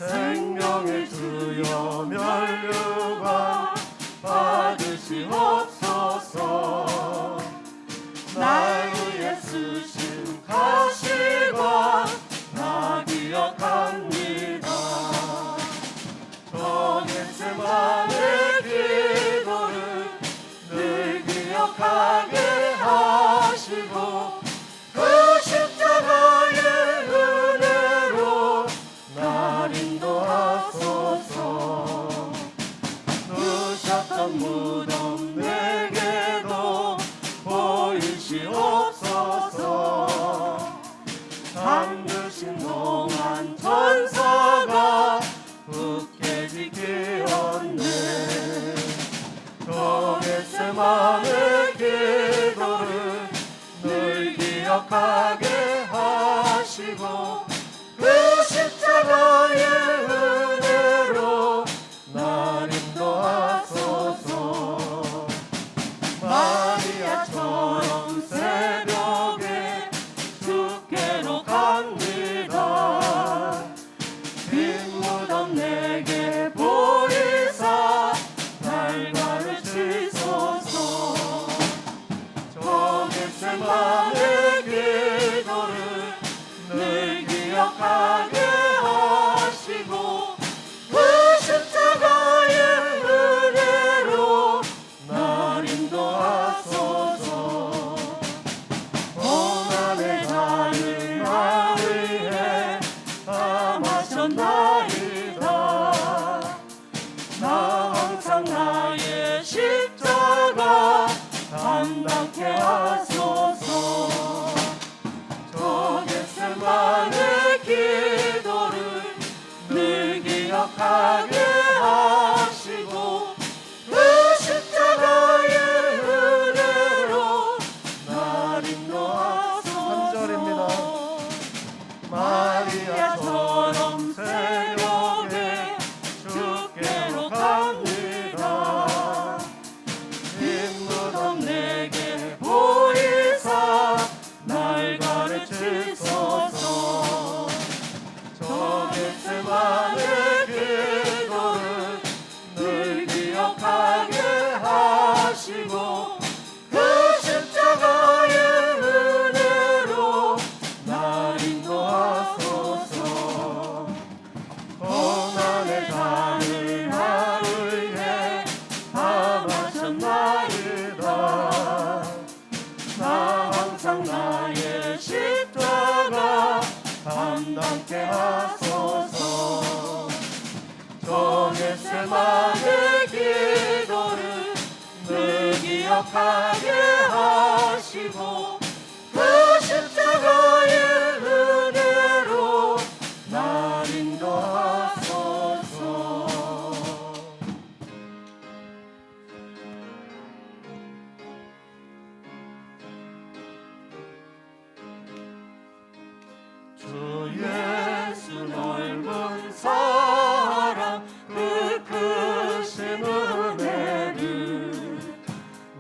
생명의 주여 면류관 받으시옵소서. 날 위해 쓰신 가시관 나 기억합니다. 저 겟세마네 기도를 늘 기억하게 하시고 그 십자가의 은혜로 날 인도하소서. 누셨던 무덤 내게도 보이시옵소서. 잠드신 동안 천사가 굳게 지키었네. 저 겟세마네 기도를 늘 기억하게 하시고 그 십자가의 은혜로 날 인도하소서. 마리아처럼 새벽에 주께로 갑니다. 빈 무덤 내게 보이사 날 가르치소서. 저 겟세마네 기도를 늘 기억하게 하시고 그 십자가의 은혜로 날 인도하소서. 고난의 자를 나 위해 담으셨나이다. 나 항상 나의 십자가 담당케 하소서. 저 겟세마네 기도를 늘 기억하게 하시고 그 십자가의 은혜로 날 인도하소서. 3절입니다. 마리아처럼 새벽에 주께로 갑니다. 빈 무덤 내게 보이사 날 가르치소서. 저 겟세마네 기도를 늘 기억하게 하시고 그 십자가의 은혜로 날 인도하소서. 고난의 잔을 나 위해 담으셨나이다. 나 항상 나의 십자가 담당케 하소서. 저 겟세마네 기도를 늘 기억하게 하시고 그 십자가의 은혜로 날 인도하소서. 주 예수 넓은 사랑 그 크신 은혜를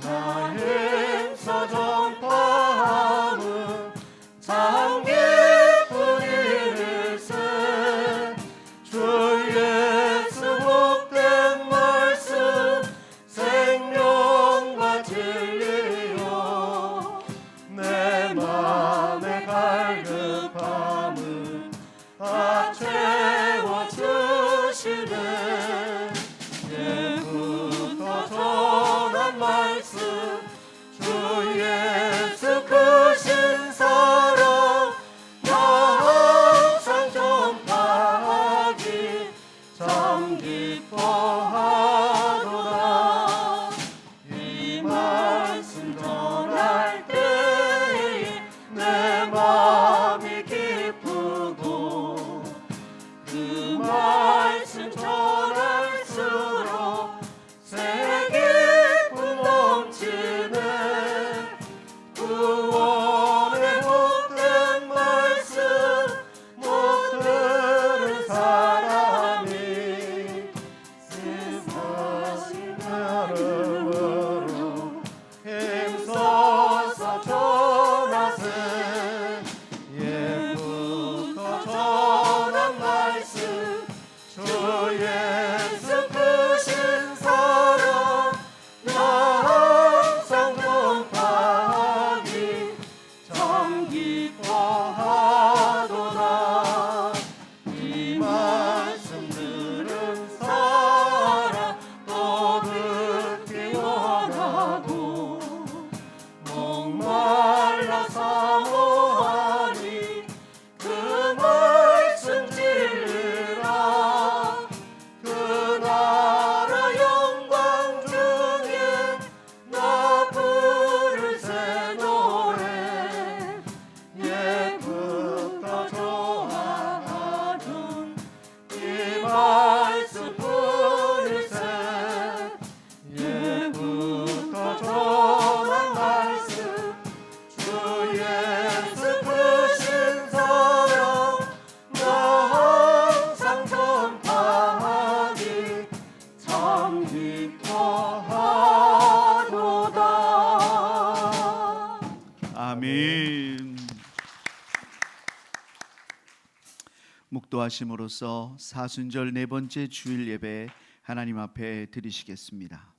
나 힘써 전파함은 묵도하심으로써 사순절 네 번째 주일 예배 하나님 앞에 드리시겠습니다.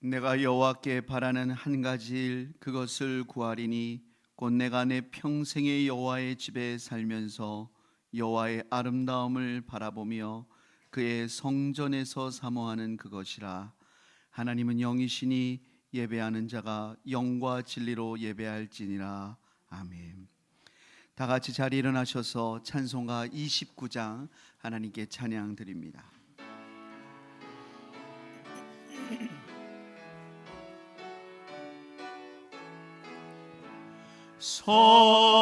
내가 여호와께 바라는 한 가지 일 그것을 구하리니 곧 내가 내 평생의 여호와의 집에 살면서 여호와의 아름다움을 바라보며 그의 성전에서 사모하는 그것이라. 하나님은 영이시니 예배하는 자가 영과 진리로 예배할지니라. 아멘. 다 같이 자리 일어나셔서 찬송가 29장 하나님께 찬양 드립니다.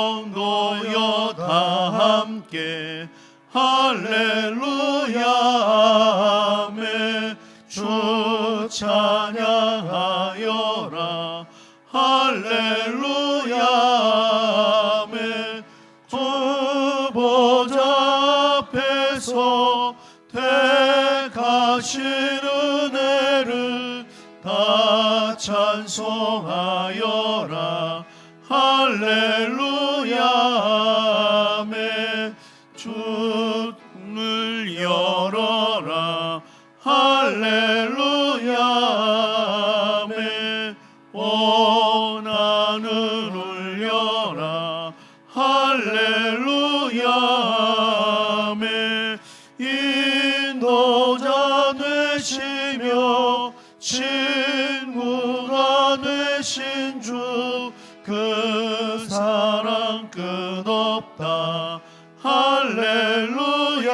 성도여 다 함께 할렐루야 아멘. 주 찬양하여라 할렐루야 아멘. 주 보좌 앞에서 택하신 은혜를 다 찬송하여라 할렐루야 아멘. 주를 열어라 할렐루야 아멘. 온 하늘 울려라 할렐루야 아멘. 인도자 되시며 친구가 되신 주 그 사랑 끝없다 할렐루야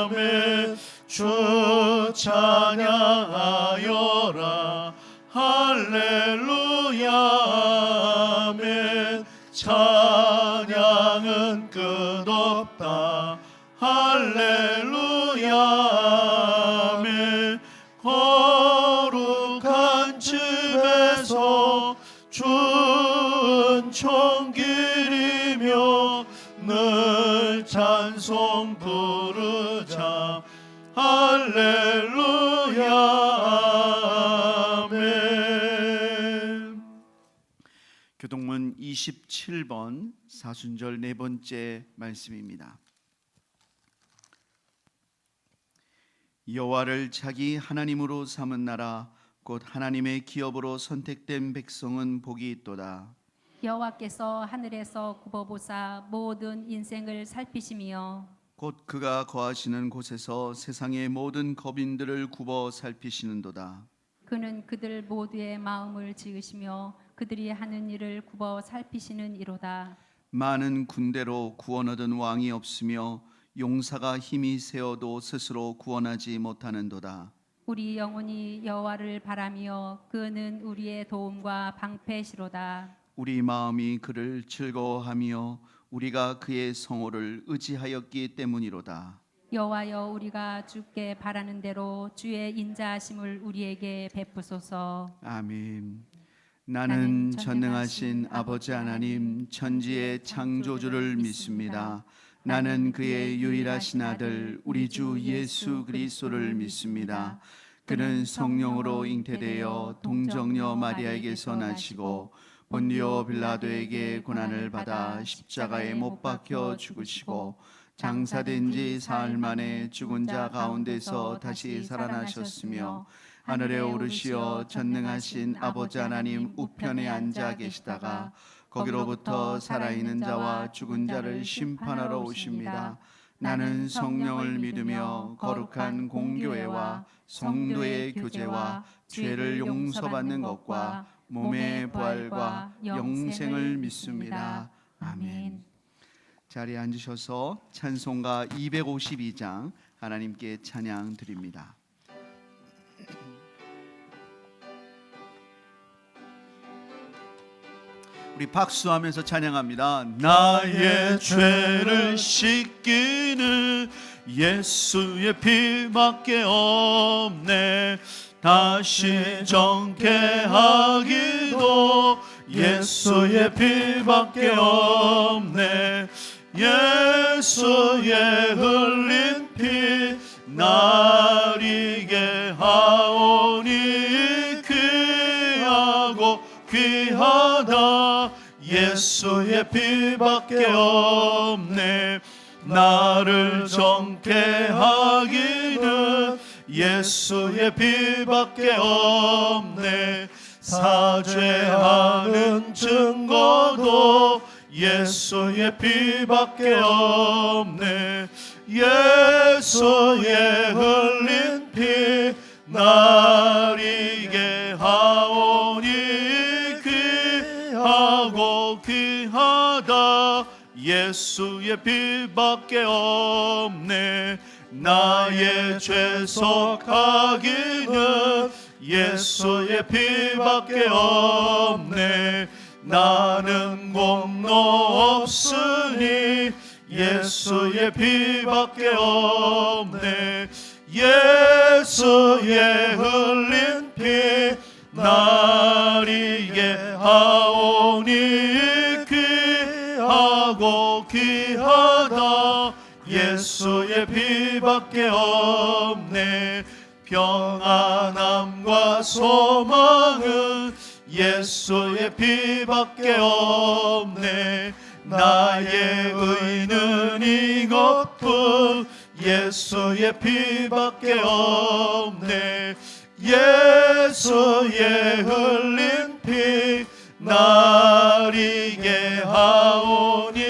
아멘. 주 찬양하여라 할렐루야 아멘. 찬양은 끝없다 할렐루야 아멘. 거룩한 집에서 준총길이며 늘 찬송 부르자 할렐루야 아멘. 교동문 27번 사순절 네 번째 말씀입니다. 여호와를 자기 하나님으로 삼은 나라 곧 하나님의 기업으로 선택된 백성은 복이 있도다. 여호와께서 하늘에서 굽어보사 모든 인생을 살피시며 곧 그가 거하시는 곳에서 세상의 모든 거민들을 굽어 살피시는도다. 그는 그들 모두의 마음을 지으시며 그들이 하는 일을 굽어 살피시는 이로다. 많은 군대로 구원 얻은 왕이 없으며 용사가 힘이 세어도 스스로 구원하지 못하는도다. 우리 영혼이 여호와를 바라며 그는 우리의 도움과 방패시로다. 우리 마음이 그를 즐거워하며 우리가 그의 성호를 의지하였기 때문이로다. 여호와여 우리가 주께 바라는 대로 주의 인자하심을 우리에게 베푸소서. 아멘. 나는 전능하신 아버지 하나님 천지의 창조주를 믿습니다. 나는 그의 유일하신 아들 우리 주 예수 그리스도를 믿습니다. 그는 성령으로 잉태되어 동정녀 마리아에게서 나시고 본디오 빌라도에게 고난을 받아 십자가에 못 박혀 죽으시고 장사된 지 사흘 만에 죽은 자 가운데서 다시 살아나셨으며 하늘에 오르시어 전능하신 아버지 하나님 우편에 앉아 계시다가 거기로부터 살아있는 자와 죽은 자를 심판하러 오십니다. 나는 성령을 믿으며 거룩한 공교회와 성도의 교제와 죄를 용서받는 것과 몸의 부활과 영생을 믿습니다. 아멘. 자리에 앉으셔서 찬송가 252장 하나님께 찬양 드립니다. 우리 박수하면서 찬양합니다. 나의 죄를 씻기는 예수의 피밖에 없네. 다시 정케 하기도 예수의 피밖에 없네. 예수의 흘린 피 날 이게 하오니 귀하고 귀하다. 예수의 피밖에 없네. 나를 정케 하기는 예수의 피밖에 없네. 사죄하는 증거도 예수의 피밖에 없네. 예수의 흘린 피 날 이게 하오니 귀하고 귀하다. 예수의 피밖에 없네. 나의 죄 속하기는 예수의 피밖에 없네. 나는 공로 없으니 예수의 피밖에 없네. 예수의 흘린 피 날 이게 하오니 귀하고 귀하다. 예수의 피밖에 없네. 평안함과 소망은 예수의 피밖에 없네. 나의 의는 이것뿐 예수의 피밖에 없네. 예수의 흘린 피 날 이게 하오니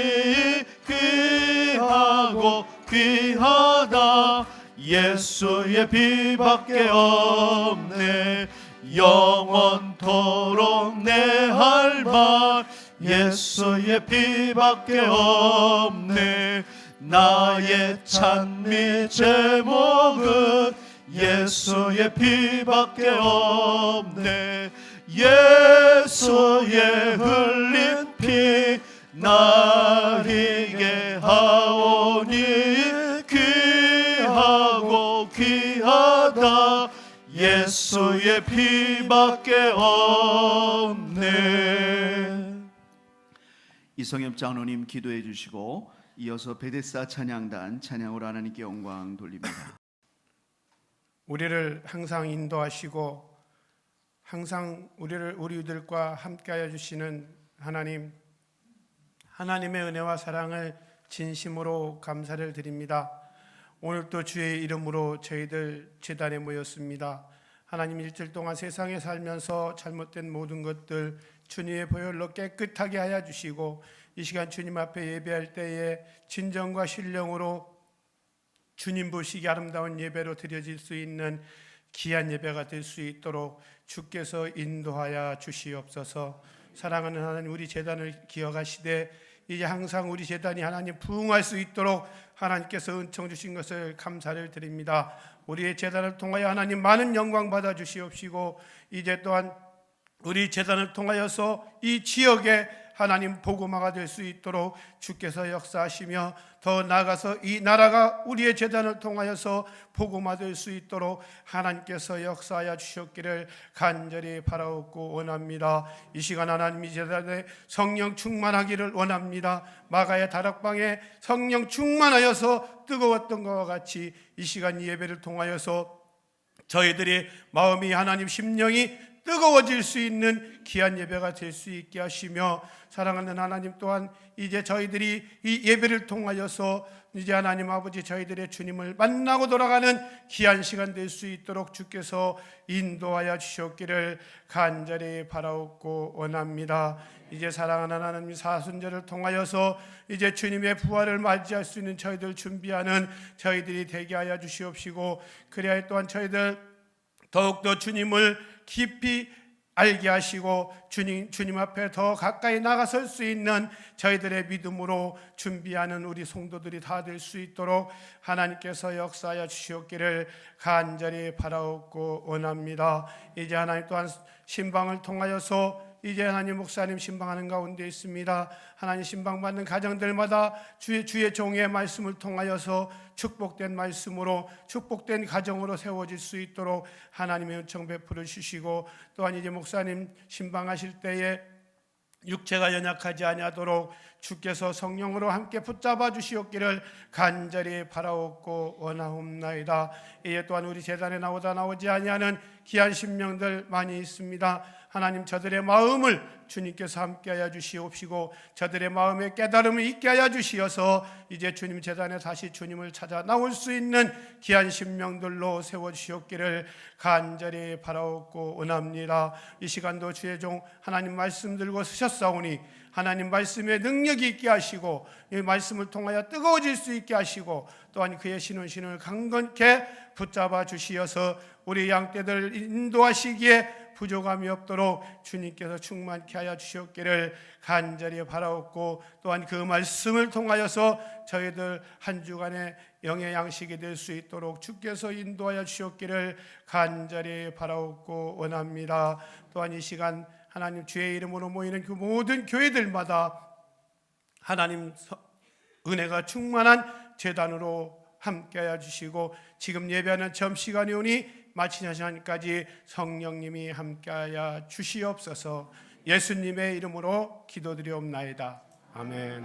귀하고 귀하다. 예수의 피밖에 없네. 영원토록 내 할 말 예수의 피밖에 없네. 나의 찬미 제목은 예수의 피밖에 없네. 예수의 흘린 피 날 이게 하오니 귀하고 귀하다. 예수의 피밖에 없네. 이성엽 장로님 기도해 주시고 이어서 베데스다 찬양단 찬양으로 하나님께 영광 돌립니다. 우리를 항상 인도하시고 항상 우리들과 함께하여 주시는 하나님, 하나님의 은혜와 사랑을 진심으로 감사를 드립니다. 오늘도 주의 이름으로 저희들 제단에 모였습니다. 하나님, 일주일 동안 세상에 살면서 잘못된 모든 것들 주님의 보혈로 깨끗하게 하여 주시고 이 시간 주님 앞에 예배할 때에 진정과 신령으로 주님 보시기 아름다운 예배로 드려질 수 있는 귀한 예배가 될 수 있도록 주께서 인도하여 주시옵소서. 사랑하는 하나님, 우리 제단을 기억하시되 이제 항상 우리 제단이 하나님 부흥할 수 있도록 하나님께서 은총 주신 것을 감사를 드립니다. 우리의 제단을 통하여 하나님 많은 영광 받아 주시옵시고 이제 또한 우리 제단을 통하여서 이 지역에 하나님 복음화가 될 수 있도록 주께서 역사하시며 더 나아가서 이 나라가 우리의 제단을 통하여서 복음화될 수 있도록 하나님께서 역사하여 주셨기를 간절히 바라옵고 원합니다. 이 시간 하나님 이 제단에 성령 충만하기를 원합니다. 마가의 다락방에 성령 충만하여서 뜨거웠던 것과 같이 이 시간 예배를 통하여서 저희들의 마음이 하나님 심령이 뜨거워질 수 있는 귀한 예배가 될 수 있게 하시며 사랑하는 하나님 또한 이제 저희들이 이 예배를 통하여서 이제 하나님 아버지 저희들의 주님을 만나고 돌아가는 귀한 시간 될 수 있도록 주께서 인도하여 주셨기를 간절히 바라옵고 원합니다. 이제 사랑하는 하나님 사순절을 통하여서 이제 주님의 부활을 맞이할 수 있는 저희들 준비하는 저희들이 되게 하여 주시옵시고 그래야 또한 저희들 더욱더 주님을 깊이 알게 하시고 주님 앞에 더 가까이 나가설 수 있는 저희들의 믿음으로 준비하는 우리 성도들이 다 될 수 있도록 하나님께서 역사하여 주시옵기를 간절히 바라옵고 원합니다. 이제 하나님 또한 신방을 통하여서 이제 하나님 목사님 신방하는 가운데 있습니다. 하나님 신방받는 가정들마다 주의 종의 말씀을 통하여서 축복된 말씀으로 축복된 가정으로 세워질 수 있도록 하나님의 은총 베풀어 주시고, 또한 이제 목사님 신방하실 때에 육체가 연약하지 아니하도록 주께서 성령으로 함께 붙잡아 주시옵기를 간절히 바라옵고 원하옵나이다. 이에 또한 우리 제단에 나오지 아니하는 귀한 신명들 많이 있습니다. 하나님, 저들의 마음을 주님께서 함께하여 주시옵시고 저들의 마음에 깨달음을 있게 하여 주시어서 이제 주님 제단에 다시 주님을 찾아 나올 수 있는 귀한 신명들로 세워주시옵기를 간절히 바라옵고 원합니다. 이 시간도 주의 종 하나님 말씀 들고 서셨사오니 하나님 말씀에 능력이 있게 하시고 이 말씀을 통하여 뜨거워질 수 있게 하시고 또한 그의 신을 강건케 붙잡아 주시어서 우리 양떼들 인도하시기에 부족함이 없도록 주님께서 충만케 하여 주시옵기를 간절히 바라옵고, 또한 그 말씀을 통하여서 저희들 한 주간의 영의 양식이 될 수 있도록 주께서 인도하여 주시옵기를 간절히 바라옵고 원합니다. 또한 이 시간 하나님 주의 이름으로 모이는 그 모든 교회들마다 하나님 은혜가 충만한 제단으로 함께하여 주시고, 지금 예배하는 점시간이 오니 마치는 시간까지 성령님이 함께하여 주시옵소서. 예수님의 이름으로 기도드리옵나이다. 아멘.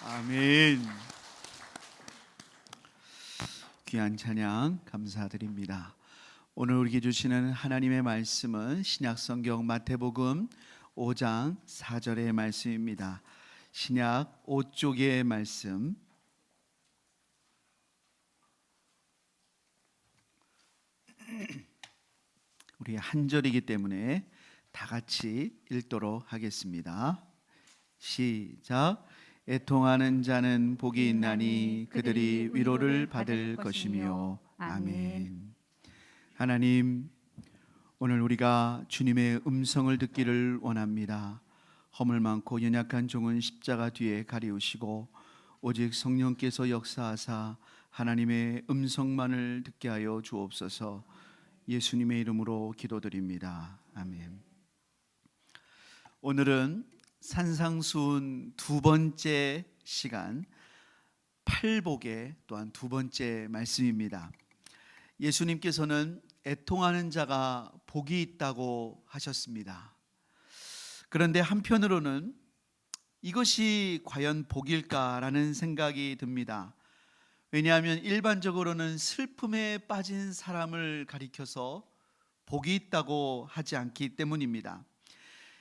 아멘. 귀한 찬양 감사드립니다. 오늘 우리에게 주시는 하나님의 말씀은 신약성경 마태복음 5장 4절의 말씀입니다. 신약 5쪽의 말씀. 우리 한 절이기 때문에 다 같이 읽도록 하겠습니다. 시작. 애통하는 자는 복이 있나니 그들이 위로를 받을 것이며. 아멘. 하나님, 오늘 우리가 주님의 음성을 듣기를 원합니다. 허물 많고 연약한 종은 십자가 뒤에 가리우시고 오직 성령께서 역사하사 하나님의 음성만을 듣게 하여 주옵소서. 예수님의 이름으로 기도드립니다. 아멘. 오늘은 산상수훈 두 번째 시간 팔복의 또한 두 번째 말씀입니다. 예수님께서는 애통하는 자가 복이 있다고 하셨습니다. 그런데 한편으로는 이것이 과연 복일까라는 생각이 듭니다. 왜냐하면 일반적으로는 슬픔에 빠진 사람을 가리켜서 복이 있다고 하지 않기 때문입니다.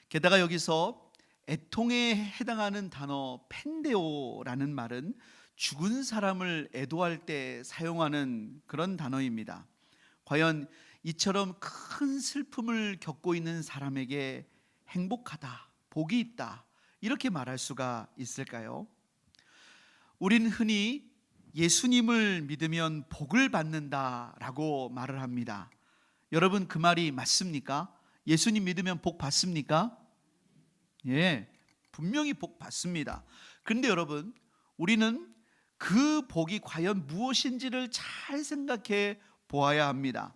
게다가 여기서 애통에 해당하는 단어 펜데오라는 말은 죽은 사람을 애도할 때 사용하는 그런 단어입니다. 과연 이처럼 큰 슬픔을 겪고 있는 사람에게 행복하다, 복이 있다, 이렇게 말할 수가 있을까요? 우린 흔히 예수님을 믿으면 복을 받는다라고 말을 합니다. 여러분, 그 말이 맞습니까? 예수님 믿으면 복 받습니까? 예, 분명히 복 받습니다. 그런데 여러분, 우리는 그 복이 과연 무엇인지를 잘 생각해 보아야 합니다.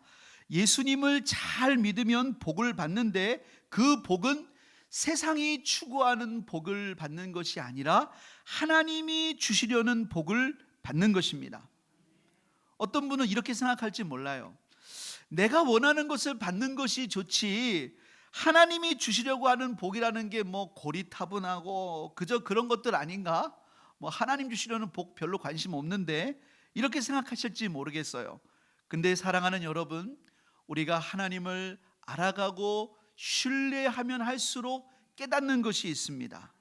예수님을 잘 믿으면 복을 받는데 그 복은 세상이 추구하는 복을 받는 것이 아니라 하나님이 주시려는 복을 받는 것입니다. 어떤 분은 이렇게 생각할지 몰라요. 내가 원하는 것을 받는 것이 좋지 하나님이 주시려고 하는 복이라는 게 뭐 고리타분하고 그저 그런 것들 아닌가? 뭐 하나님 주시려는 복 별로 관심 없는데 이렇게 생각하실지 모르겠어요. 근데 사랑하는 여러분, 우리가 하나님을 알아가고 신뢰하면 할수록 깨닫는 것이 있습니다.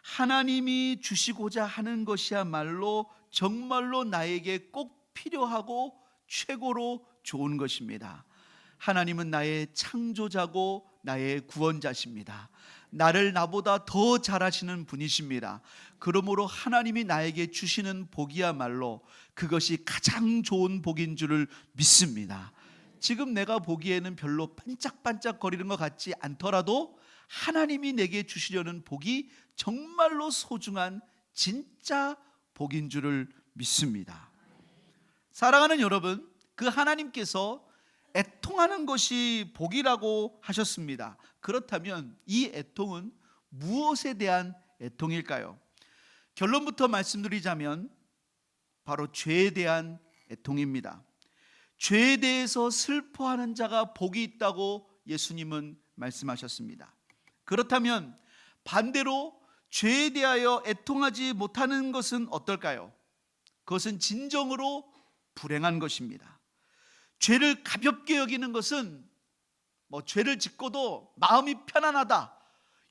하나님이 주시고자 하는 것이야말로 정말로 나에게 꼭 필요하고 최고로 좋은 것입니다. 하나님은 나의 창조자고 나의 구원자십니다. 나를 나보다 더 잘하시는 분이십니다. 그러므로 하나님이 나에게 주시는 복이야말로 그것이 가장 좋은 복인 줄을 믿습니다. 지금 내가 보기에는 별로 반짝반짝거리는 것 같지 않더라도 하나님이 내게 주시려는 복이 정말로 소중한 진짜 복인 줄을 믿습니다. 사랑하는 여러분, 그 하나님께서 애통하는 것이 복이라고 하셨습니다. 그렇다면 이 애통은 무엇에 대한 애통일까요? 결론부터 말씀드리자면 바로 죄에 대한 애통입니다. 죄에 대해서 슬퍼하는 자가 복이 있다고 예수님은 말씀하셨습니다. 그렇다면 반대로 죄에 대하여 애통하지 못하는 것은 어떨까요? 그것은 진정으로 불행한 것입니다. 죄를 가볍게 여기는 것은 죄를 짓고도 마음이 편안하다.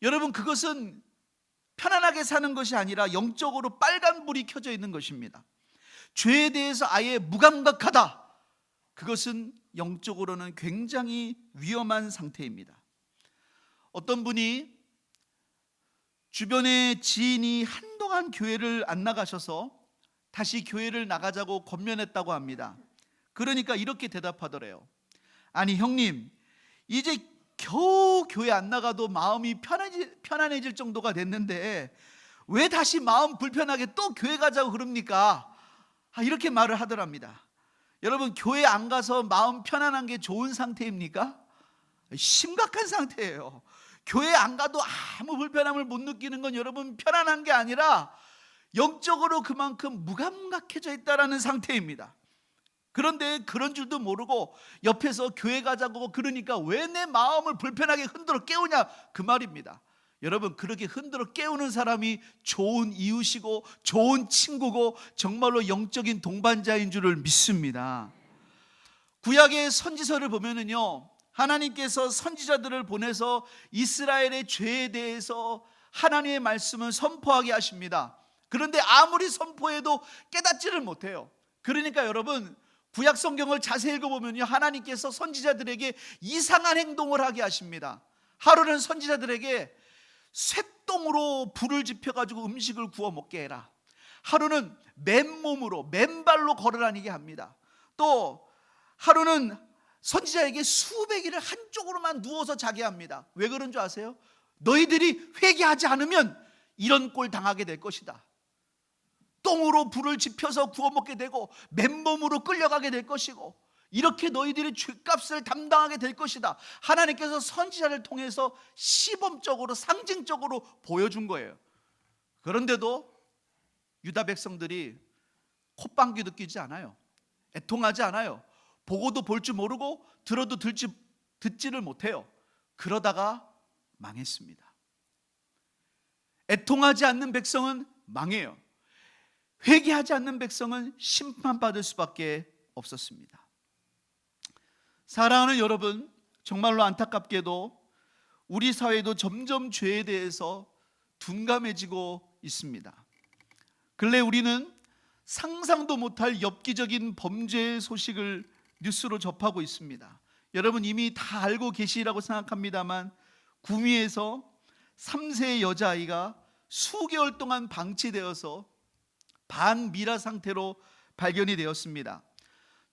여러분, 그것은 편안하게 사는 것이 아니라 영적으로 빨간불이 켜져 있는 것입니다. 죄에 대해서 아예 무감각하다. 그것은 영적으로는 굉장히 위험한 상태입니다. 어떤 분이 주변의 지인이 한동안 교회를 안 나가셔서 다시 교회를 나가자고 권면했다고 합니다. 그러니까 이렇게 대답하더래요. 아니 형님, 이제 겨우 교회 안 나가도 마음이 편안해질 정도가 됐는데 왜 다시 마음 불편하게 또 교회 가자고 그럽니까? 이렇게 말을 하더랍니다. 여러분, 교회 안 가서 마음 편안한 게 좋은 상태입니까? 심각한 상태예요. 교회 안 가도 아무 불편함을 못 느끼는 건 여러분 편안한 게 아니라 영적으로 그만큼 무감각해져 있다라는 상태입니다. 그런데 그런 줄도 모르고 옆에서 교회 가자고 그러니까 왜 내 마음을 불편하게 흔들어 깨우냐, 그 말입니다. 여러분, 그렇게 흔들어 깨우는 사람이 좋은 이웃이고 좋은 친구고 정말로 영적인 동반자인 줄을 믿습니다. 구약의 선지서를 보면은요, 하나님께서 선지자들을 보내서 이스라엘의 죄에 대해서 하나님의 말씀을 선포하게 하십니다. 그런데 아무리 선포해도 깨닫지를 못해요. 그러니까 여러분, 구약 성경을 자세히 읽어보면요, 하나님께서 선지자들에게 이상한 행동을 하게 하십니다. 하루는 선지자들에게 쇠똥으로 불을 지펴가지고 음식을 구워 먹게 해라. 하루는 맨몸으로 맨발로 걸어다니게 합니다. 또 하루는 선지자에게 수백 일을 한쪽으로만 누워서 자게 합니다. 왜 그런 줄 아세요? 너희들이 회개하지 않으면 이런 꼴 당하게 될 것이다. 똥으로 불을 지펴서 구워 먹게 되고 맨몸으로 끌려가게 될 것이고 이렇게 너희들이 죄값을 담당하게 될 것이다. 하나님께서 선지자를 통해서 시범적으로 상징적으로 보여준 거예요. 그런데도 유다 백성들이 콧방귀 느끼지 않아요. 애통하지 않아요. 보고도 볼 줄 모르고 들어도 듣지를 못해요. 그러다가 망했습니다. 애통하지 않는 백성은 망해요. 회개하지 않는 백성은 심판받을 수밖에 없었습니다. 사랑하는 여러분, 정말로 안타깝게도 우리 사회도 점점 죄에 대해서 둔감해지고 있습니다. 근래 우리는 상상도 못할 엽기적인 범죄의 소식을 뉴스로 접하고 있습니다. 여러분 이미 다 알고 계시라고 생각합니다만 구미에서 3세의 여자아이가 수개월 동안 방치되어서 반미라 상태로 발견이 되었습니다.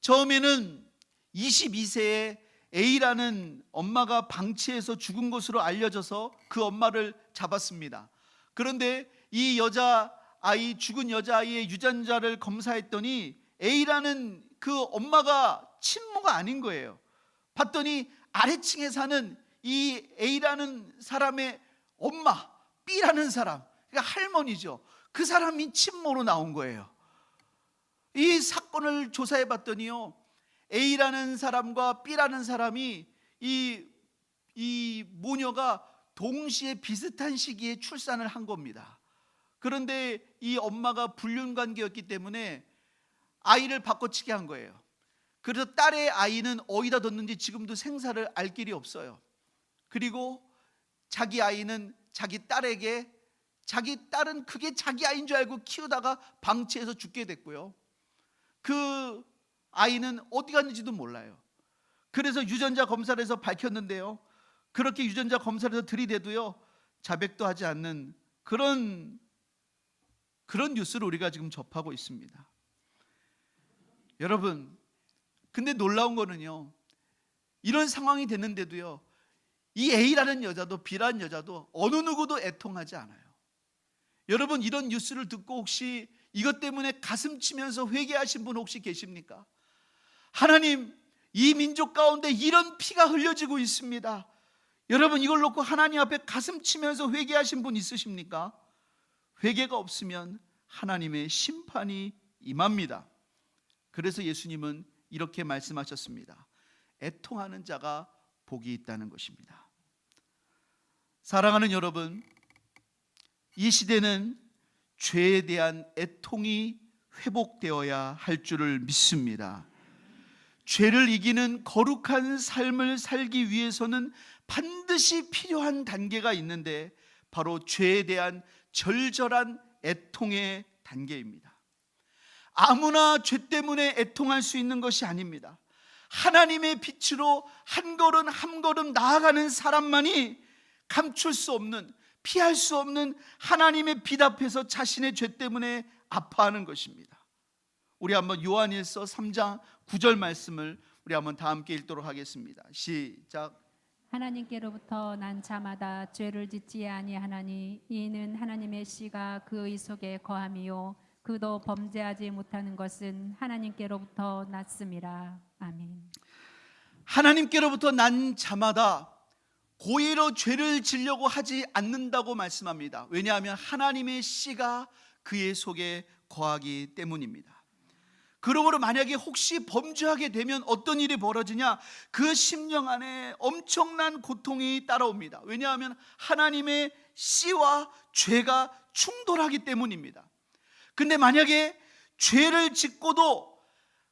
처음에는 22세의 A라는 엄마가 방치해서 죽은 것으로 알려져서 그 엄마를 잡았습니다. 그런데 이 여자아이, 죽은 여자아이의 유전자를 검사했더니 A라는 그 엄마가 친모가 아닌 거예요. 봤더니 아래층에 사는 이 A라는 사람의 엄마, B라는 사람, 그러니까 할머니죠. 그 사람이 친모로 나온 거예요. 이 사건을 조사해 봤더니요, A라는 사람과 B라는 사람이 이 모녀가 동시에 비슷한 시기에 출산을 한 겁니다. 그런데 이 엄마가 불륜 관계였기 때문에 아이를 바꿔치기 한 거예요. 그래서 딸의 아이는 어디다 뒀는지 지금도 생사를 알 길이 없어요. 그리고 자기 아이는 자기 딸에게, 자기 딸은 그게 자기 아이인 줄 알고 키우다가 방치해서 죽게 됐고요. 그 아이는 어디 갔는지도 몰라요. 그래서 유전자 검사를 해서 밝혔는데요, 그렇게 유전자 검사를 해서 들이대도요 자백도 하지 않는 그런 뉴스를 우리가 지금 접하고 있습니다. 여러분, 근데 놀라운 거는요, 이런 상황이 됐는데도요 이 A라는 여자도 B라는 여자도 어느 누구도 애통하지 않아요. 여러분, 이런 뉴스를 듣고 혹시 이것 때문에 가슴 치면서 회개하신 분 혹시 계십니까? 하나님, 이 민족 가운데 이런 피가 흘려지고 있습니다. 여러분, 이걸 놓고 하나님 앞에 가슴 치면서 회개하신 분 있으십니까? 회개가 없으면 하나님의 심판이 임합니다. 그래서 예수님은 이렇게 말씀하셨습니다. 애통하는 자가 복이 있다는 것입니다. 사랑하는 여러분, 이 시대는 죄에 대한 애통이 회복되어야 할 줄을 믿습니다. 죄를 이기는 거룩한 삶을 살기 위해서는 반드시 필요한 단계가 있는데 바로 죄에 대한 절절한 애통의 단계입니다. 아무나 죄 때문에 애통할 수 있는 것이 아닙니다. 하나님의 빛으로 한 걸음 한 걸음 나아가는 사람만이 감출 수 없는, 피할 수 없는 하나님의 빛 앞에서 자신의 죄 때문에 아파하는 것입니다. 우리 한번 요한일서 3장 9절 말씀을 우리 한번 다 함께 읽도록 하겠습니다. 시작. 하나님께로부터 난 자마다 죄를 짓지 아니하나니 이는 하나님의 씨가 그의 속에 거함이요 그도 범죄하지 못하는 것은 하나님께로부터 났음이라. 아멘. 하나님께로부터 난 자마다 고의로 죄를 지려고 하지 않는다고 말씀합니다. 왜냐하면 하나님의 씨가 그의 속에 거하기 때문입니다. 그러므로 만약에 혹시 범죄하게 되면 어떤 일이 벌어지냐? 그 심령 안에 엄청난 고통이 따라옵니다. 왜냐하면 하나님의 씨와 죄가 충돌하기 때문입니다. 근데 만약에 죄를 짓고도,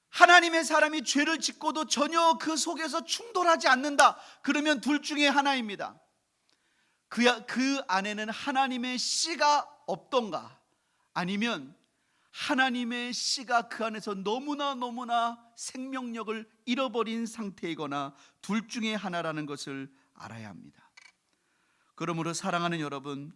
하나님의 사람이 죄를 짓고도 전혀 그 속에서 충돌하지 않는다, 그러면 둘 중에 하나입니다. 그 안에는 하나님의 씨가 없던가, 아니면 하나님의 씨가 그 안에서 너무나 생명력을 잃어버린 상태이거나, 둘 중에 하나라는 것을 알아야 합니다. 그러므로 사랑하는 여러분,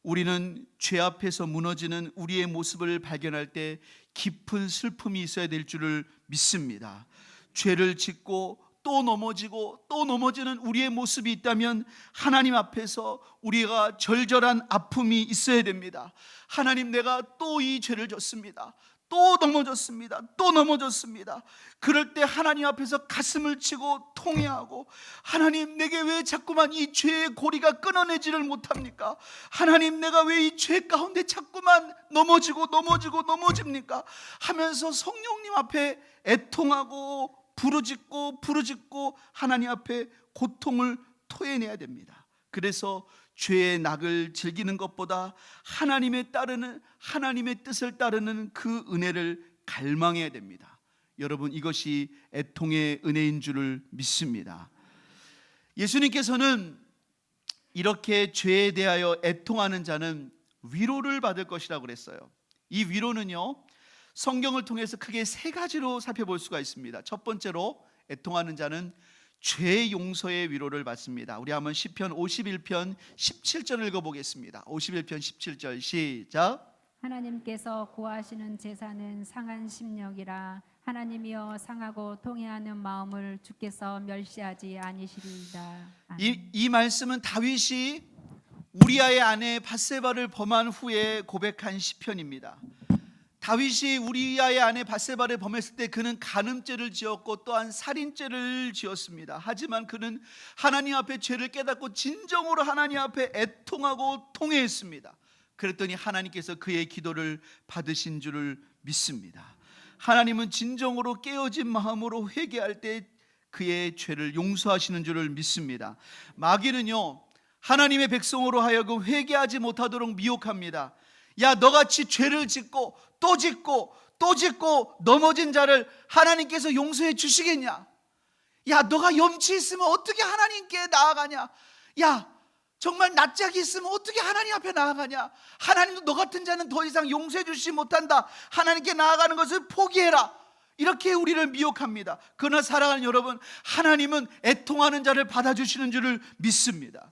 우리는 죄 앞에서 무너지는 우리의 모습을 발견할 때 깊은 슬픔이 있어야 될 줄을 믿습니다. 죄를 짓고 또 넘어지고 또 넘어지는 우리의 모습이 있다면 하나님 앞에서 우리가 절절한 아픔이 있어야 됩니다. 하나님, 내가 또 이 죄를 졌습니다. 또 넘어졌습니다. 또 넘어졌습니다. 그럴 때 하나님 앞에서 가슴을 치고 통회하고, 하나님, 내게 왜 자꾸만 이 죄의 고리가 끊어내지를 못합니까? 하나님, 내가 왜 이 죄 가운데 자꾸만 넘어집니까? 하면서 성령님 앞에 애통하고 부르짖고 하나님 앞에 고통을 토해내야 됩니다. 그래서 죄의 낙을 즐기는 것보다 하나님의 뜻을 따르는 그 은혜를 갈망해야 됩니다. 여러분, 이것이 애통의 은혜인 줄을 믿습니다. 예수님께서는 이렇게 죄에 대하여 애통하는 자는 위로를 받을 것이라고 그랬어요. 이 위로는요, 성경을 통해서 크게 세 가지로 살펴볼 수가 있습니다. 첫 번째로, 애통하는 자는 죄 용서의 위로를 받습니다. 우리 한번 시편 51편 17절 읽어보겠습니다. 51편 17절 시작. 하나님께서 구하시는 제사는 상한 심령이라. 하나님이여, 상하고 통회하는 마음을 주께서 멸시하지 아니시리이다. 이 말씀은 다윗이 우리아의 아내 밧세바를 범한 후에 고백한 시편입니다. 다윗이 우리아의 아내 밧세바를 범했을 때 그는 간음죄를 지었고 또한 살인죄를 지었습니다. 하지만 그는 하나님 앞에 죄를 깨닫고 진정으로 하나님 앞에 애통하고 통회했습니다. 그랬더니 하나님께서 그의 기도를 받으신 줄을 믿습니다. 하나님은 진정으로 깨어진 마음으로 회개할 때 그의 죄를 용서하시는 줄을 믿습니다. 마귀는요, 하나님의 백성으로 하여금 회개하지 못하도록 미혹합니다. 야, 너같이 죄를 짓고 또 짓고 넘어진 자를 하나님께서 용서해 주시겠냐? 야, 너가 염치 있으면 어떻게 하나님께 나아가냐? 야, 정말 낯짝이 있으면 어떻게 하나님 앞에 나아가냐? 하나님도 너 같은 자는 더 이상 용서해 주시지 못한다. 하나님께 나아가는 것을 포기해라. 이렇게 우리를 미혹합니다. 그러나 사랑하는 여러분, 하나님은 애통하는 자를 받아주시는 줄을 믿습니다.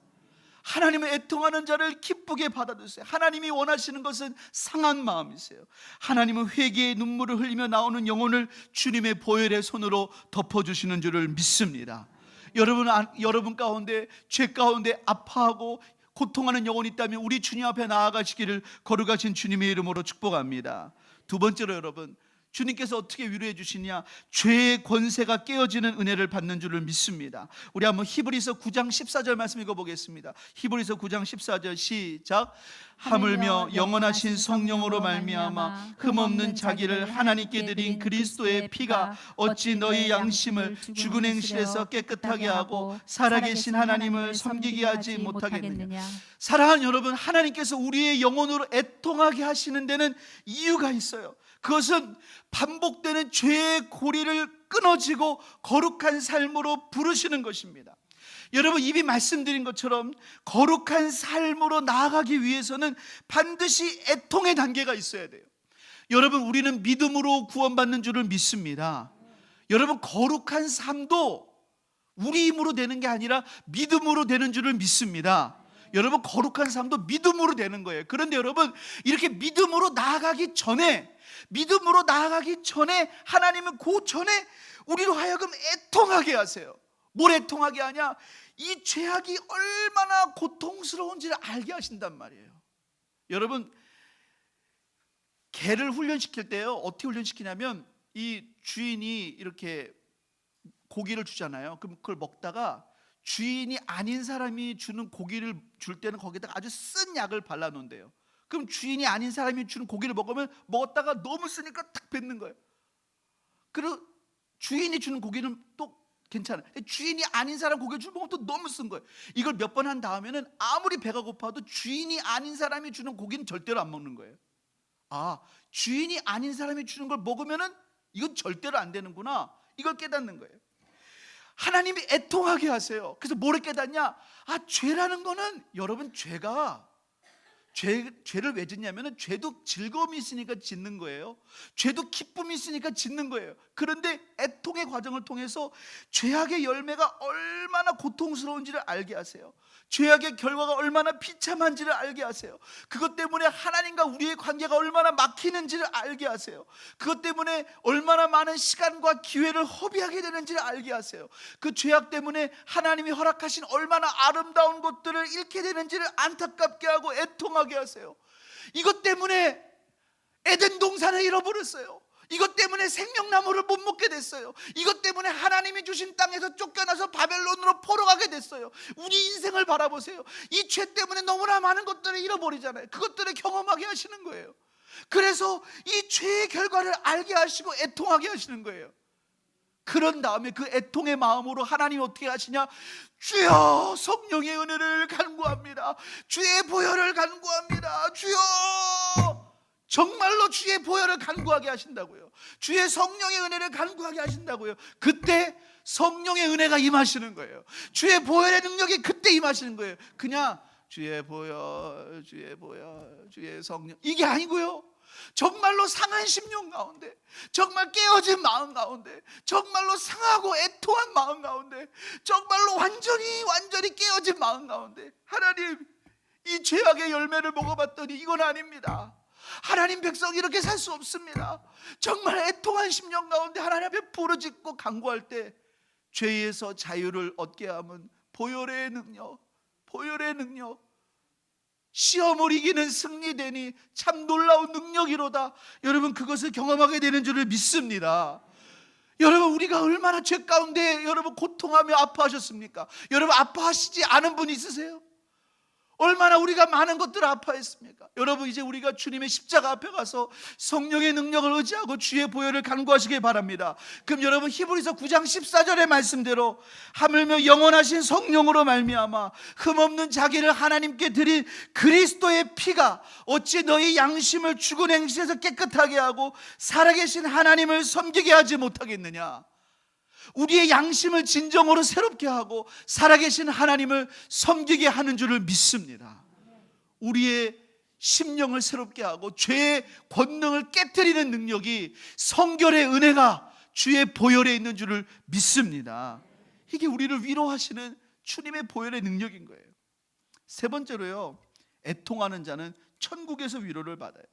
하나님은 애통하는 자를 기쁘게 받아주세요. 하나님이 원하시는 것은 상한 마음이세요. 하나님은 회개의 눈물을 흘리며 나오는 영혼을 주님의 보혈의 손으로 덮어주시는 줄을 믿습니다. 여러분 가운데 죄 가운데 아파하고 고통하는 영혼이 있다면 우리 주님 앞에 나아가시기를 거룩하신 주님의 이름으로 축복합니다. 두 번째로, 여러분, 주님께서 어떻게 위로해 주시냐? 죄의 권세가 깨어지는 은혜를 받는 줄을 믿습니다. 우리 한번 히브리서 9장 14절 말씀 읽어보겠습니다. 히브리서 9장 14절 시작. 하물며 영원하신 성령으로 말미암아 흠없는 자기를 하나님께 드린 그리스도의 피가 어찌 너희 양심을 죽은 행실에서 깨끗하게 하고 살아계신 하나님을 섬기게 하지 못하겠느냐? 사랑하는 여러분, 하나님께서 우리의 영혼으로 애통하게 하시는 데는 이유가 있어요. 그것은 반복되는 죄의 고리를 끊어지고 거룩한 삶으로 부르시는 것입니다. 여러분, 이미 말씀드린 것처럼 거룩한 삶으로 나아가기 위해서는 반드시 애통의 단계가 있어야 돼요. 여러분, 우리는 믿음으로 구원받는 줄을 믿습니다. 여러분, 거룩한 삶도 우리 힘으로 되는 게 아니라 믿음으로 되는 줄을 믿습니다. 여러분, 거룩한 삶도 믿음으로 되는 거예요. 그런데 여러분, 이렇게 믿음으로 나아가기 전에 하나님은 그 전에 우리로 하여금 애통하게 하세요. 뭘 애통하게 하냐? 이 죄악이 얼마나 고통스러운지를 알게 하신단 말이에요. 여러분, 개를 훈련시킬 때요, 어떻게 훈련시키냐면 이 주인이 이렇게 고기를 주잖아요. 그럼 그걸 먹다가 주인이 아닌 사람이 주는 고기를 줄 때는 거기다가 아주 쓴 약을 발라놓는데요. 그럼 주인이 아닌 사람이 주는 고기를 먹으면 먹었다가 너무 쓰니까 탁 뱉는 거예요. 그리고 주인이 주는 고기는 또 괜찮아. 주인이 아닌 사람 고기를 주면 또 너무 쓴 거예요. 이걸 몇 번 한 다음에는 아무리 배가 고파도 주인이 아닌 사람이 주는 고기는 절대로 안 먹는 거예요. 아, 주인이 아닌 사람이 주는 걸 먹으면은 이건 절대로 안 되는구나, 이걸 깨닫는 거예요. 하나님이 애통하게 하세요. 그래서 뭐를 깨닫냐? 아, 죄라는 거는, 여러분, 죄를 왜 짓냐면은 죄도 즐거움이 있으니까 짓는 거예요. 죄도 기쁨이 있으니까 짓는 거예요. 그런데 애통의 과정을 통해서 죄악의 열매가 얼마나 고통스러운지를 알게 하세요. 죄악의 결과가 얼마나 비참한지를 알게 하세요. 그것 때문에 하나님과 우리의 관계가 얼마나 막히는지를 알게 하세요. 그것 때문에 얼마나 많은 시간과 기회를 허비하게 되는지를 알게 하세요. 그 죄악 때문에 하나님이 허락하신 얼마나 아름다운 것들을 잃게 되는지를 안타깝게 하고 애통하게 하세요. 이것 때문에 에덴 동산을 잃어버렸어요. 이것 때문에 생명나무를 못 먹게 됐어요. 이것 때문에 하나님이 주신 땅에서 쫓겨나서 바벨론으로 포로 가게 됐어요. 우리 인생을 바라보세요. 이 죄 때문에 너무나 많은 것들을 잃어버리잖아요. 그것들을 경험하게 하시는 거예요. 그래서 이 죄의 결과를 알게 하시고 애통하게 하시는 거예요. 그런 다음에 그 애통의 마음으로 하나님이 어떻게 하시냐? 주여, 성령의 은혜를 간구합니다. 주의 보혈을 간구합니다. 주여, 정말로 주의 보혈을 간구하게 하신다고요. 주의 성령의 은혜를 간구하게 하신다고요. 그때 성령의 은혜가 임하시는 거예요. 주의 보혈의 능력이 그때 임하시는 거예요. 그냥 주의 보혈, 주의 보혈, 주의 성령, 이게 아니고요. 정말로 상한 심령 가운데, 정말 깨어진 마음 가운데, 정말로 상하고 애통한 마음 가운데, 정말로 완전히 깨어진 마음 가운데, 하나님, 이 죄악의 열매를 먹어봤더니 이건 아닙니다. 하나님 백성이 이렇게 살 수 없습니다. 정말 애통한 심령 가운데 하나님 앞에 부르짖고 간구할 때 죄에서 자유를 얻게 하면 보혈의 능력, 시험을 이기는 승리되니 참 놀라운 능력이로다. 여러분, 그것을 경험하게 되는 줄을 믿습니다. 여러분, 우리가 얼마나 죄 가운데 여러분 고통하며 아파하셨습니까? 여러분, 아파하시지 않은 분 있으세요? 얼마나 우리가 많은 것들을 아파했습니까? 여러분, 이제 우리가 주님의 십자가 앞에 가서 성령의 능력을 의지하고 주의 보혈을 간구하시길 바랍니다. 그럼 여러분, 히브리서 9장 14절의 말씀대로 하물며 영원하신 성령으로 말미암아 흠없는 자기를 하나님께 드린 그리스도의 피가 어찌 너희 양심을 죽은 행실에서 깨끗하게 하고 살아계신 하나님을 섬기게 하지 못하겠느냐? 우리의 양심을 진정으로 새롭게 하고 살아계신 하나님을 섬기게 하는 줄을 믿습니다. 우리의 심령을 새롭게 하고 죄의 권능을 깨트리는 능력이 성결의 은혜가 주의 보혈에 있는 줄을 믿습니다. 이게 우리를 위로하시는 주님의 보혈의 능력인 거예요. 세 번째로요, 애통하는 자는 천국에서 위로를 받아요.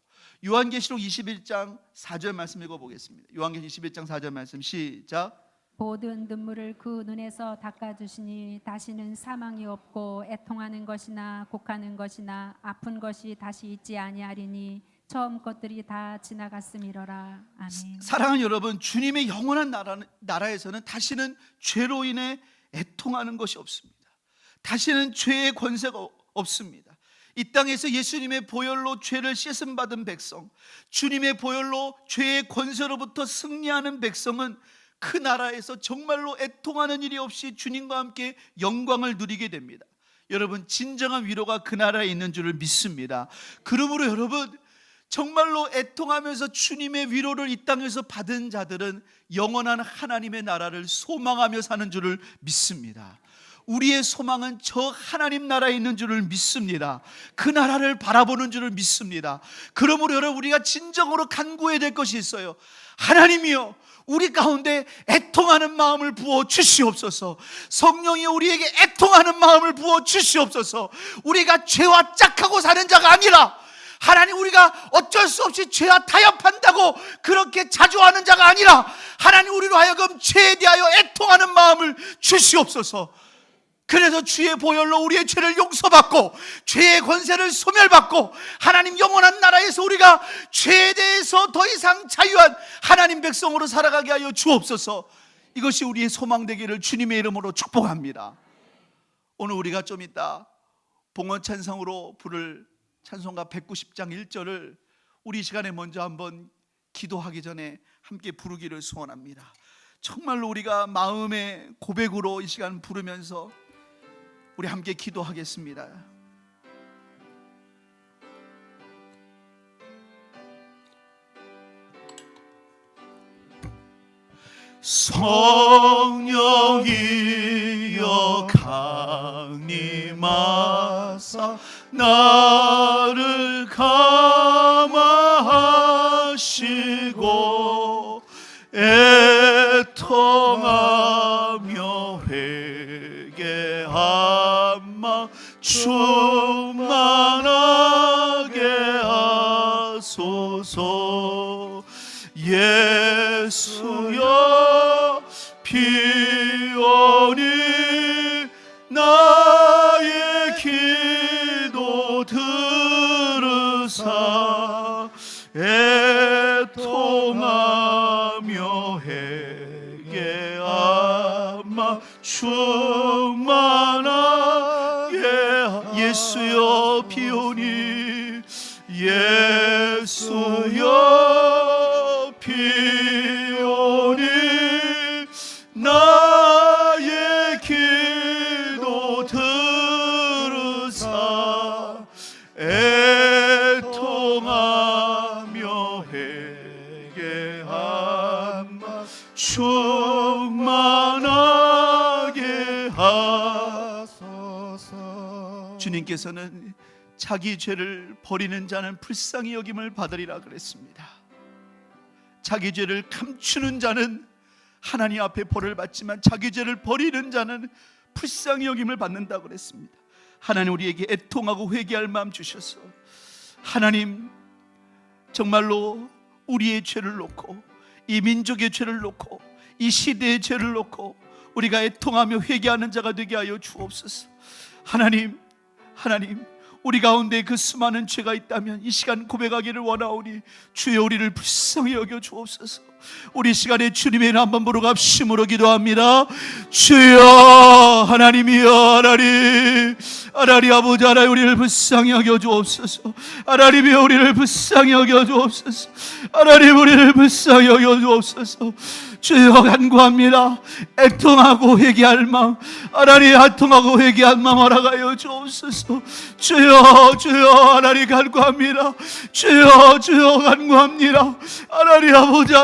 요한계시록 21장 4절 말씀 읽어보겠습니다. 요한계시록 21장 4절 말씀 시작. 모든 눈물을 그 눈에서 닦아주시니 다시는 사망이 없고 애통하는 것이나 곡하는 것이나 아픈 것이 다시 있지 아니하리니 처음 것들이 다 지나갔음이로라. 아멘. 사랑하는 여러분, 주님의 영원한 나라에서는 다시는 죄로 인해 애통하는 것이 없습니다. 다시는 죄의 권세가 없습니다. 이 땅에서 예수님의 보혈로 죄를 씻음 받은 백성, 주님의 보혈로 죄의 권세로부터 승리하는 백성은 그 나라에서 정말로 애통하는 일이 없이 주님과 함께 영광을 누리게 됩니다. 여러분, 진정한 위로가 그 나라에 있는 줄을 믿습니다. 그러므로 여러분, 정말로 애통하면서 주님의 위로를 이 땅에서 받은 자들은 영원한 하나님의 나라를 소망하며 사는 줄을 믿습니다. 우리의 소망은 저 하나님 나라에 있는 줄을 믿습니다. 그 나라를 바라보는 줄을 믿습니다. 그러므로 여러분, 우리가 진정으로 간구해야 될 것이 있어요. 하나님이여, 우리 가운데 애통하는 마음을 부어 주시옵소서. 성령이 우리에게 애통하는 마음을 부어 주시옵소서. 우리가 죄와 짝하고 사는 자가 아니라, 하나님, 우리가 어쩔 수 없이 죄와 타협한다고 그렇게 자주 하는 자가 아니라, 하나님, 우리로 하여금 죄에 대하여 애통하는 마음을 주시옵소서. 그래서 주의 보혈로 우리의 죄를 용서받고 죄의 권세를 소멸받고 하나님 영원한 나라에서 우리가 죄에 대해서 더 이상 자유한 하나님 백성으로 살아가게 하여 주옵소서. 이것이 우리의 소망 되기를 주님의 이름으로 축복합니다. 오늘 우리가 좀 이따 봉헌 찬성으로 부를 찬송가 190장 1절을 우리 시간에 먼저 한번 기도하기 전에 함께 부르기를 소원합니다. 정말로 우리가 마음의 고백으로 이 시간 부르면서 우리 함께 기도하겠습니다. 성령이여 강림하사 나를 감화하시고 애통하며 회개한 마음 충만하게 하소서. 예수여 피오니 나의 기도 들으사 애통하며 회개한 마음 충만하게 예수여 피오니 예수여 피오니 나의 기도 들으사 애통하며 회개한 마음 충만하게 하소서. 주님께서는 자기 죄를 버리는 자는 불쌍히 여김을 받으리라 그랬습니다. 자기 죄를 감추는 자는 하나님 앞에 벌을 받지만 자기 죄를 버리는 자는 불쌍히 여김을 받는다 그랬습니다. 하나님 우리에게 애통하고 회개할 마음 주셔서 하나님 정말로 우리의 죄를 놓고 이 민족의 죄를 놓고 이 시대의 죄를 놓고 우리가 애통하며 회개하는 자가 되게 하여 주옵소서. 하나님 우리 가운데 그 수많은 죄가 있다면 이 시간 고백하기를 원하오니 주여 우리를 불쌍히 여겨 주옵소서. 우리 시간에 주님의 이름 한번 부르고 합심으로 기도합니다. 주여 하나님이여 하나님 아버지 하나님 우리를 불쌍히 여겨 주옵소서. 하나님이여 우리를 불쌍히 여겨 주옵소서. 하나님 우리를 불쌍히 여겨 주옵소서. 주여 간구합니다. 애통하고 회개할 마음 하나님 애통하고 회개할 마음 허락하여 주옵소서. 주여 하나님 간구합니다. 주여 간구합니다. 하나님 아버지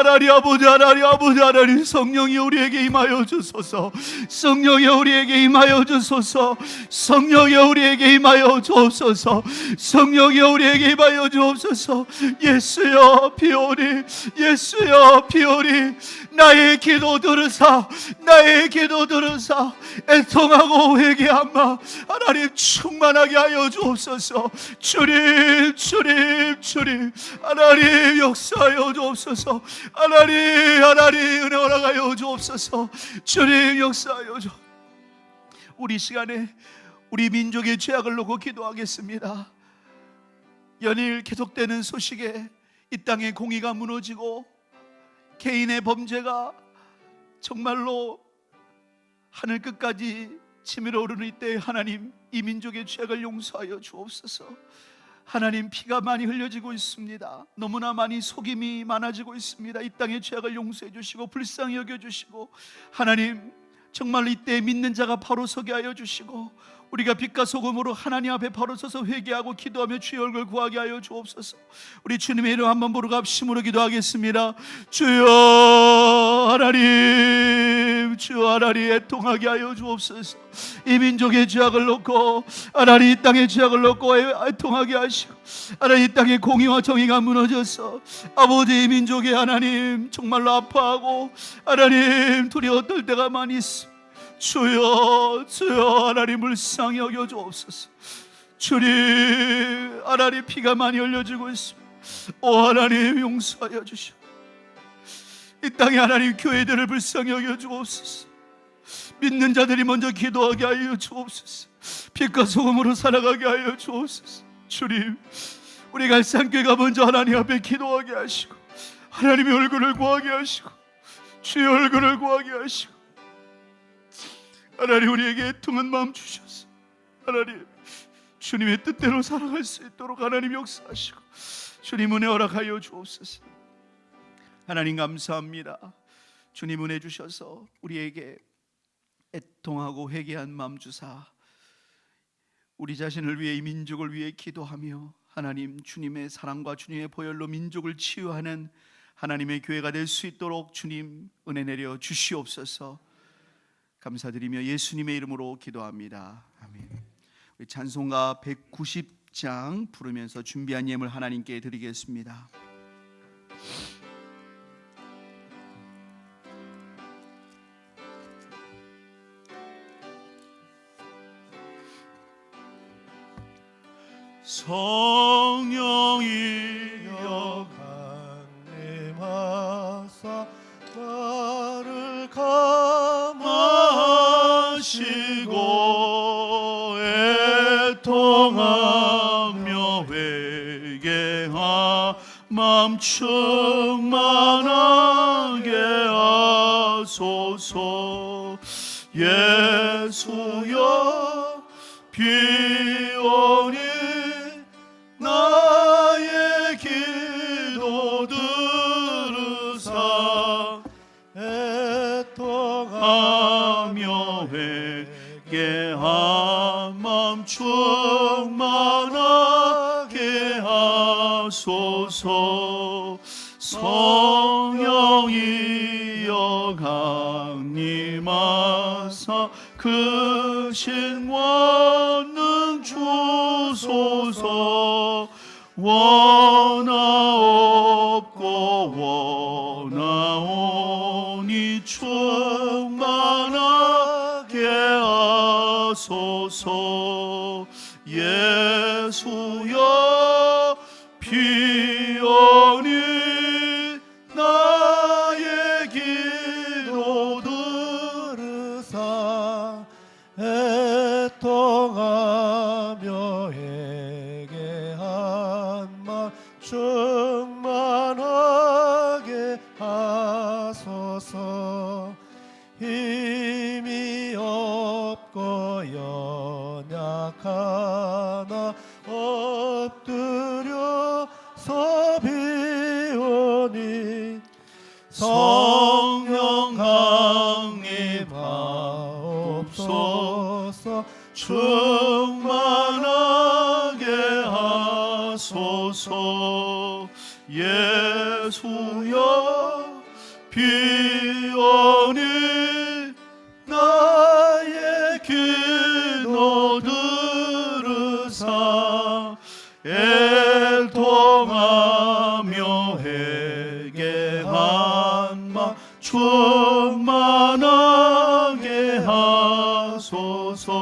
하나님 성령이 우리에게 임하여 주소서. 성령이 우리에게 임하여 주소서. 성령이 우리에게 임하여 주옵소서. 성령이 우리에게 임하여 주옵소서. 예수여 피오니 나의 기도 들으사 애통하고 회개한 마음 하나님 충만하게 하여 주옵소서. 주님 하나님 역사하여 주옵소서. 하나님 은혜 허락하여 주옵소서. 주님 역사하여 주. 우리 시간에 우리 민족의 죄악을 놓고 기도하겠습니다. 연일 계속되는 소식에 이 땅의 공의가 무너지고 개인의 범죄가 정말로 하늘 끝까지 치밀어 오르는 이때 하나님 이 민족의 죄악을 용서하여 주옵소서. 하나님 피가 많이 흘려지고 있습니다. 너무나 많이 속임이 많아지고 있습니다. 이 땅의 죄악을 용서해 주시고 불쌍히 여겨 주시고 하나님 정말 이때 믿는 자가 바로 서게 하여 주시고 우리가 빛과 소금으로 하나님 앞에 바로 서서 회개하고 기도하며 주의 얼굴 구하게 하여 주옵소서. 우리 주님의 이름 한번 부르고 합심으로 기도하겠습니다. 주여 하나님 애통하게 하여 주옵소서. 이 민족의 죄악을 놓고 하나님 이 땅의 죄악을 놓고 애통하게 하시고 하나님 이 땅의 공의와 정의가 무너져서 아버지 이 민족의 하나님 정말로 아파하고 하나님 두려워 떨 때가 많이 있습니다. 주여 하나님 불쌍히 여겨 주옵소서. 주님 하나님 피가 많이 흘려지고 있습니다. 오 하나님 용서하여 주시오. 이 땅에 하나님 교회들을 불쌍히 여겨 주옵소서. 믿는 자들이 먼저 기도하게 하여 주옵소서. 빛과 소금으로 살아가게 하여 주옵소서. 주님 우리 갈산교회가 먼저 하나님 앞에 기도하게 하시고 하나님의 얼굴을 구하게 하시고 주의 얼굴을 구하게 하시고 하나님 우리에게 애통한 마음 주셔서 하나님 주님의 뜻대로 살아갈 수 있도록 하나님 역사하시고 주님 은혜 허락하여 주옵소서. 하나님 감사합니다. 주님 은혜 주셔서 우리에게 애통하고 회개한 마음 주사 우리 자신을 위해 이 민족을 위해 기도하며 하나님 주님의 사랑과 주님의 보혈로 민족을 치유하는 하나님의 교회가 될 수 있도록 주님 은혜 내려 주시옵소서. 감사드리며 예수님의 이름으로 기도합니다. 아멘. 우리 찬송가 190장 부르면서 준비한 예물 하나님께 드리겠습니다. 성령이여 강림하사 나를 감하시고 애통하며 회개하 마음 충만하게 하소서. 예수여 비오니 나의 기도 들으사 애통하며 회개한 마음 충만하게 하소서. 성령이여 강림하사 그 신원능 주소서. 원하옵고 원하오니 충만하게 하소서. 예수여 비오니 나의 기도 들으사 애통하며 회개한 마음 충만하게 하소서. 힘이 없고 연약하나 엎드려서 비오니 성령 강림하옵소서. 충만하게 하소서. 예수여 비오니 나의 기도 들으사 애통하며 회개한 마음 충만하게 하소서.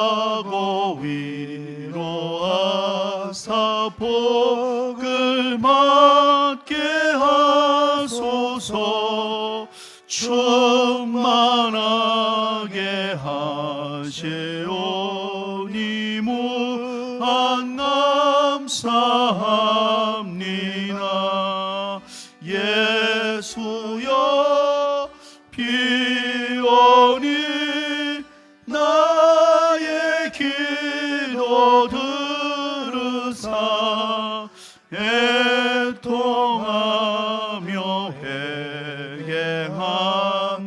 정케하고 위로하사 복을 받게 하소서. 충만하게 하시오니 무한 감사합니다. 예수여 비오니 나의 기도 들으사 애통하며 회개한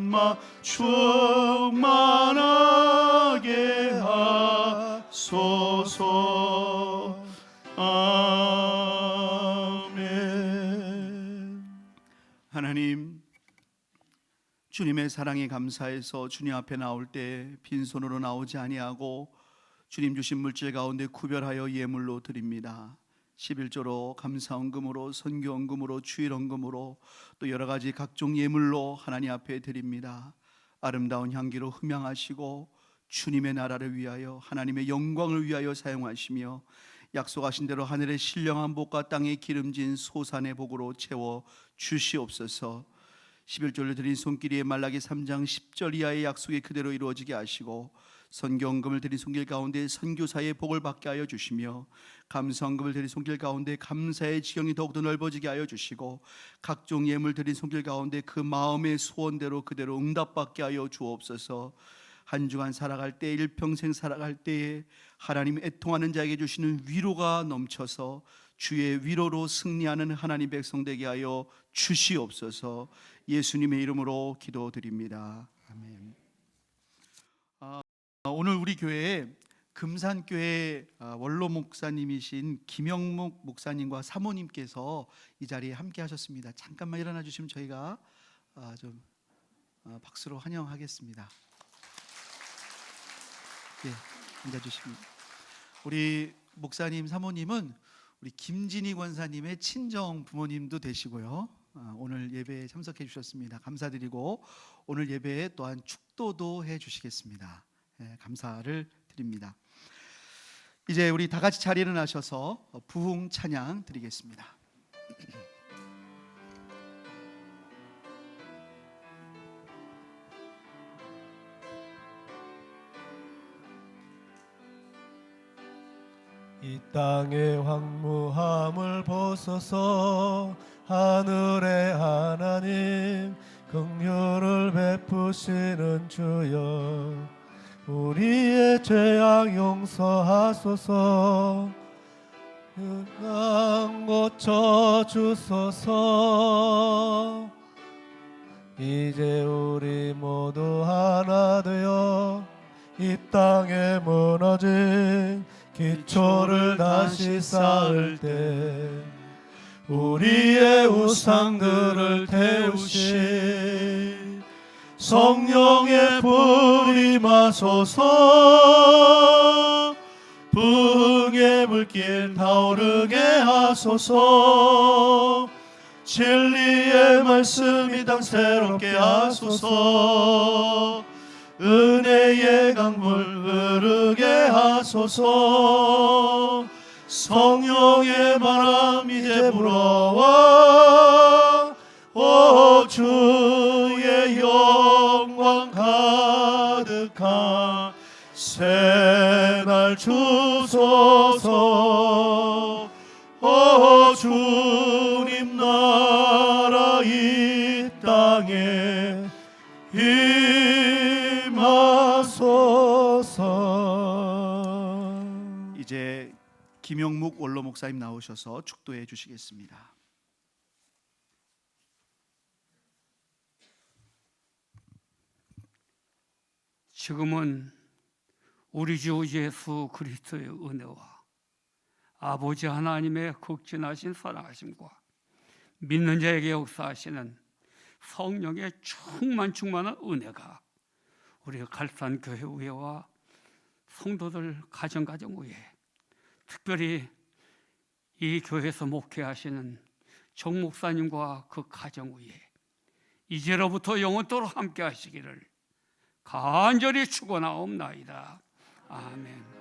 마음 충만하게 하소서. 아멘. 하나님, 주님의 사랑에 감사해서 주님 앞에 나올 때 빈손으로 나오지 아니하고 주님 주신 물질 가운데 구별하여 예물로 드립니다. 11조로 감사헌금으로 선교헌금으로 주일헌금으로 또 여러 가지 각종 예물로 하나님 앞에 드립니다. 아름다운 향기로 흠양하시고 주님의 나라를 위하여 하나님의 영광을 위하여 사용하시며 약속하신 대로 하늘의 신령한 복과 땅의 기름진 소산의 복으로 채워 주시옵소서. 11조를 드린 손길이의 말라기 3장 10절 이하의 약속이 그대로 이루어지게 하시고 선교헌금을 드린 손길 가운데 선교사의 복을 받게 하여 주시며 감사헌금을 드린 손길 가운데 감사의 지경이 더욱더 넓어지게 하여 주시고 각종 예물 드린 손길 가운데 그 마음의 소원대로 그대로 응답받게 하여 주옵소서. 한 주간 살아갈 때 일평생 살아갈 때에 하나님 애통하는 자에게 주시는 위로가 넘쳐서 주의 위로로 승리하는 하나님 백성 되게 하여 주시옵소서. 예수님의 이름으로 기도드립니다. 아멘. 오늘 우리 교회에 금산교회 원로 목사님이신 김영묵 목사님과 사모님께서 이 자리에 함께 하셨습니다. 잠깐만 일어나 주시면 저희가 좀 박수로 환영하겠습니다. 예, 앉아 주십니다. 우리 목사님 사모님은 우리 김진희 권사님의 친정 부모님도 되시고요. 오늘 예배에 참석해 주셨습니다. 감사드리고 오늘 예배에 또한 축도도 해 주시겠습니다. 감사를 드립니다. 이제 우리 다 같이 자리에 일어나셔서 부흥 찬양 드리겠습니다. 이 땅의 황무함을 벗어서 하늘의 하나님 긍휼을 베푸시는 주여, 우리의 죄악 용서하소서. 은강 고쳐 주소서. 이제 우리 모두 하나 되어 이 땅에 무너진 기초를 다시 쌓을 때 우리의 우상들을 태우시 성령의 불이 마소서. 부흥의 물길 타오르게 하소서. 진리의 말씀 이 땅 새롭게 하소서. 은혜의 강물 흐르게 하소서. 성령의 바람 이제 불어와 오 주의 영광 가득한 새날 주소서. 오 주님 나라 이 땅에 임하소서. 이제 김영묵 원로 목사님 나오셔서 축도해 주시겠습니다. 지금은 우리 주 예수 그리스도의 은혜와 아버지 하나님의 극진하신 사랑하심과 믿는 자에게 역사하시는 성령의 충만한 은혜가 우리 갈산교회 위에와 성도들 가정 위에, 특별히 이 교회에서 목회하시는 정 목사님과 그 가정 위에 이제로부터 영원토록 함께 하시기를 간절히 축원하옵나이다. 아멘.